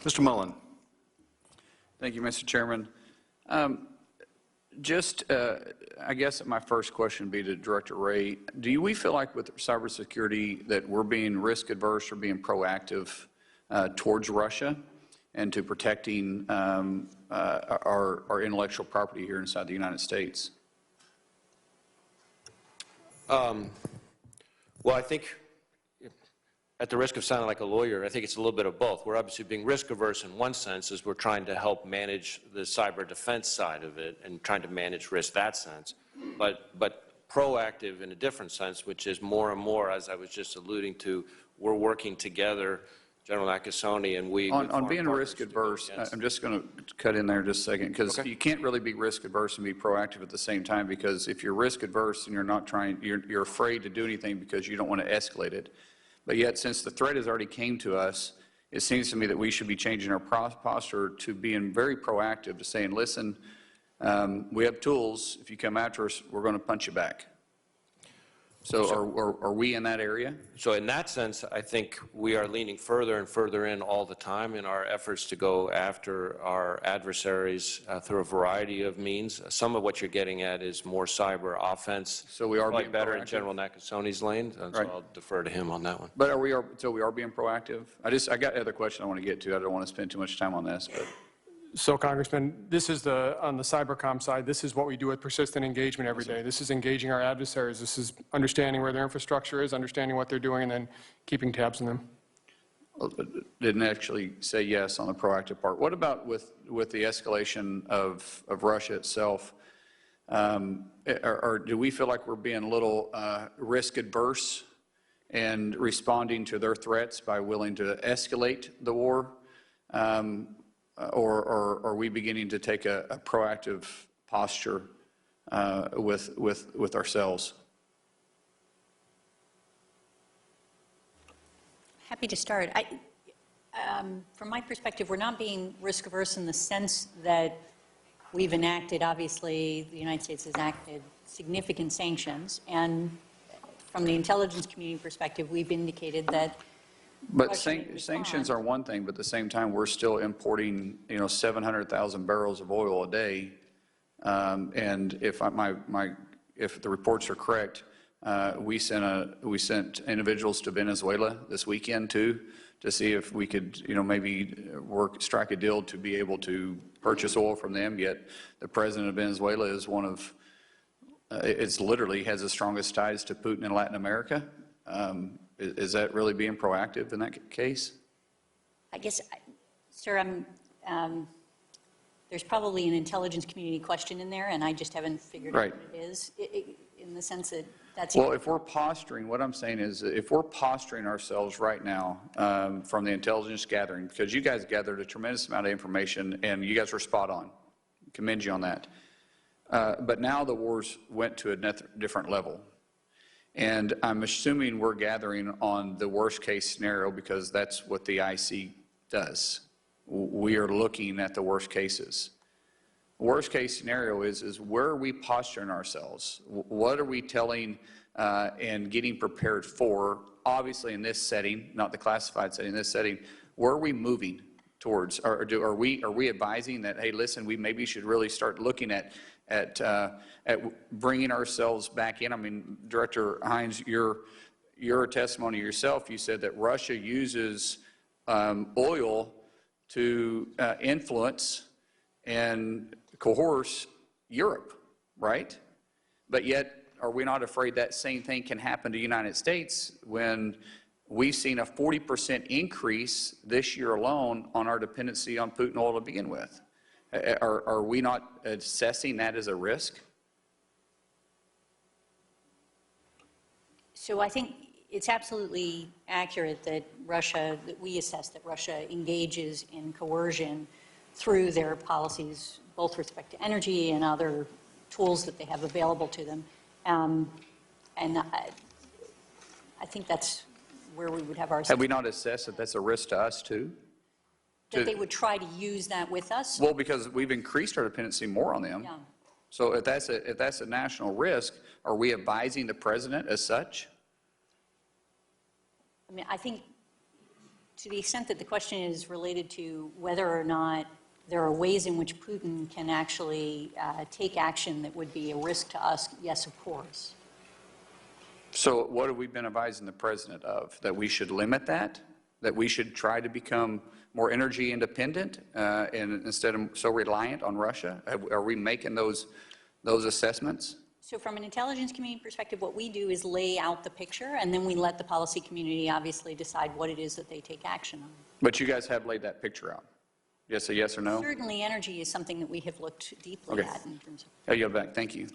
Mr. Mullin. Thank you, Mr. Chairman. I guess my first question would be to Director Ray. Do we feel like with cybersecurity that we're being risk adverse or being proactive towards Russia and to protecting our intellectual property here inside the United States? Well, I think, at the risk of sounding like a lawyer, I think it's a little bit of both. We're obviously being risk averse in one sense as we're trying to help manage the cyber defense side of it and trying to manage risk that sense, but proactive in a different sense, which is more and more, as I was just alluding to, we're working together, General Nakasone and we. On being risk adverse, I'm just going to cut in there just a second, because you can't really be risk adverse and be proactive at the same time, because if you're risk adverse and you're afraid to do anything because you don't want to escalate it. But yet, since the threat has already came to us, it seems to me that we should be changing our posture to being very proactive, to saying, listen, we have tools. If you come after us, we're going to punch you back. So are we in that area? So in that sense, I think we are leaning further and further in all the time in our efforts to go after our adversaries through a variety of means. Some of what you're getting at is more cyber offense. So we are being better proactive. In General Nakasone's lane, so right. I'll defer to him on that one. But we are being proactive? I got other questions I want to get to. I don't want to spend too much time on this, but. So, Congressman, this is on the cybercom side, this is what we do with persistent engagement every day. This is engaging our adversaries. This is understanding where their infrastructure is, understanding what they're doing, and then keeping tabs on them. Well, didn't actually say yes on the proactive part. What about with the escalation of Russia itself? Or do we feel like we're being a little risk adverse and responding to their threats by willing to escalate the war? Or are we beginning to take a proactive posture with ourselves? Happy to start. From my perspective, we're not being risk averse in the sense that we've enacted, obviously, the United States has enacted significant sanctions, and from the intelligence community perspective, we've indicated that. But sanctions are one thing, but at the same time, we're still importing, 700,000 barrels of oil a day. And if the reports are correct, we sent individuals to Venezuela this weekend too, to see if we could, maybe strike a deal to be able to purchase oil from them. Yet the president of Venezuela is one of, it's literally has the strongest ties to Putin in Latin America. Is that really being proactive in that case? I guess, sir, there's probably an intelligence community question in there, and I just haven't figured out what it is, in the sense that that's... Well, if we're posturing, what I'm saying is, if we're posturing ourselves right now from the intelligence gathering, because you guys gathered a tremendous amount of information, and you guys were spot on. Commend you on that. But now the wars went to a different level. And I'm assuming we're gathering on the worst case scenario because that's what the IC does. We are looking at the worst cases. Worst case scenario is where are we posturing ourselves? What are we telling and getting prepared for? Obviously in this setting, not the classified setting, in this setting, where are we moving towards? Are we advising that, hey, listen, we maybe should really start looking at bringing ourselves back in? I mean, Director Hines, your testimony yourself, you said that Russia uses oil to influence and coerce Europe, right? But yet, are we not afraid that same thing can happen to the United States when we've seen a 40% increase this year alone on our dependency on Putin oil to begin with? Are we not assessing that as a risk? So I think it's absolutely accurate that we assess that Russia engages in coercion through their policies, both with respect to energy and other tools that they have available to them. And I think that's where we would have our... Have we not assessed that that's a risk to us too? That they would try to use that with us? Well, because we've increased our dependency more on them. Yeah. So if that's a national risk, are we advising the president as such? I mean, I think to the extent that the question is related to whether or not there are ways in which Putin can actually take action that would be a risk to us, yes, of course. So what have we been advising the president of? That we should limit that? That we should try to become more energy independent and instead of so reliant on Russia? Are we making those assessments? So from an intelligence community perspective, what we do is lay out the picture, and then we let the policy community obviously decide what it is that they take action on. But you guys have laid that picture out. Yes, a yes or no? Certainly, energy is something that we have looked deeply Okay. at in terms of. I yield back. Thank you.